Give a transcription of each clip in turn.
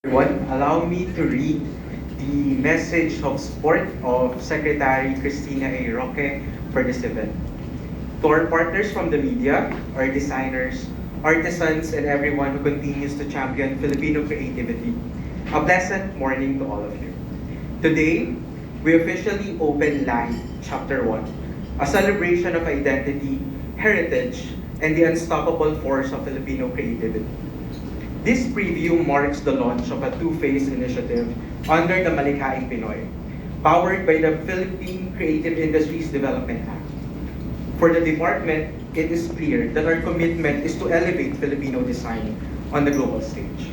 Everyone, allow me to read the message of support of Secretary Cristina A. Roque for this event. To our partners from the media, our designers, artisans, and everyone who continues to champion Filipino creativity, a blessed morning to all of you. Today, we officially open LAHI Chapter 1, a celebration of identity, heritage, and the unstoppable force of Filipino creativity. This preview marks the launch of a two-phase initiative under the Malikhaing Pinoy, powered by the Philippine Creative Industries Development Act. For the department, it is clear that our commitment is to elevate Filipino design on the global stage.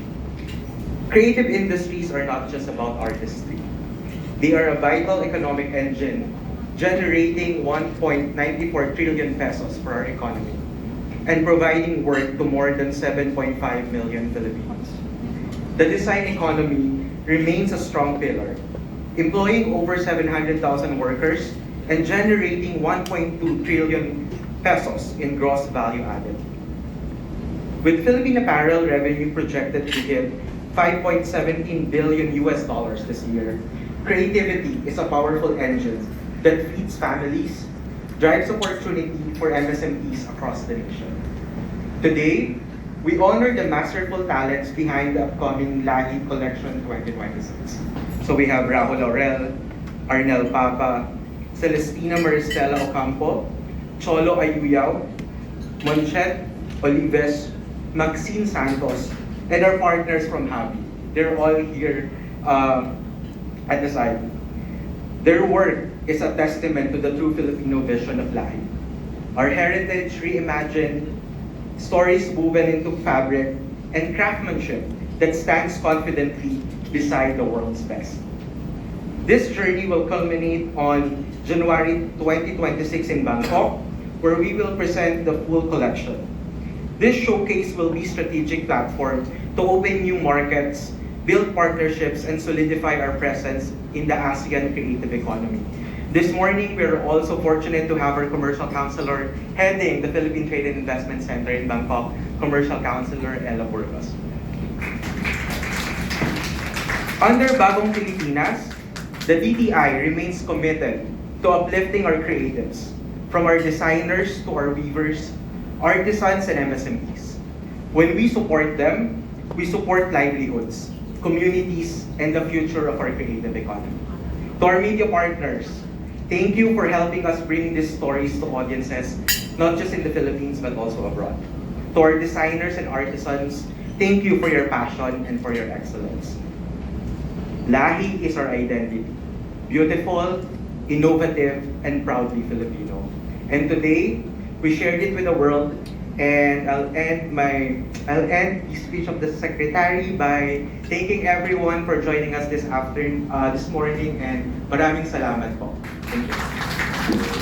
Creative industries are not just about artistry. They are a vital economic engine generating 1.94 trillion pesos for our economy and providing work to more than 7.5 million Filipinos. The design economy remains a strong pillar, employing over 700,000 workers and generating 1.2 trillion pesos in gross value added. With Philippine apparel revenue projected to hit 5.17 billion US dollars this year, creativity is a powerful engine that feeds families, drives opportunity for MSMEs across the nation. Today, we honor the masterful talents behind the upcoming LAHI Collection 2026. So we have Rahul Laurel, Arnel Papa, Celestina Maristela Ocampo, Cholo Ayuyao, Monchet Olives, Maxine Santos, and our partners from Habi. They're all here at the side. Their work is a testament to the true Filipino vision of LAHI. Our heritage reimagined, stories woven into fabric, and craftsmanship that stands confidently beside the world's best. This journey will culminate on January 2026 in Bangkok, where we will present the full collection. This showcase will be a strategic platform to open new markets, build partnerships, and solidify our presence in the ASEAN creative economy. This morning, we are also fortunate to have our commercial counselor heading the Philippine Trade and Investment Center in Bangkok, Commercial Counselor Ella Burgos. Under Bagong Pilipinas, the DTI remains committed to uplifting our creatives, from our designers to our weavers, artisans, and MSMEs. When we support them, we support livelihoods, communities, and the future of our creative economy. To our media partners, thank you for helping us bring these stories to audiences, not just in the Philippines, but also abroad. To our designers and artisans, thank you for your passion and for your excellence. LAHI is our identity. Beautiful, innovative, and proudly Filipino. And today, we shared it with the world, and I'll end the speech of the Secretary by thanking everyone for joining us this morning, and maraming salamat po. Thank you.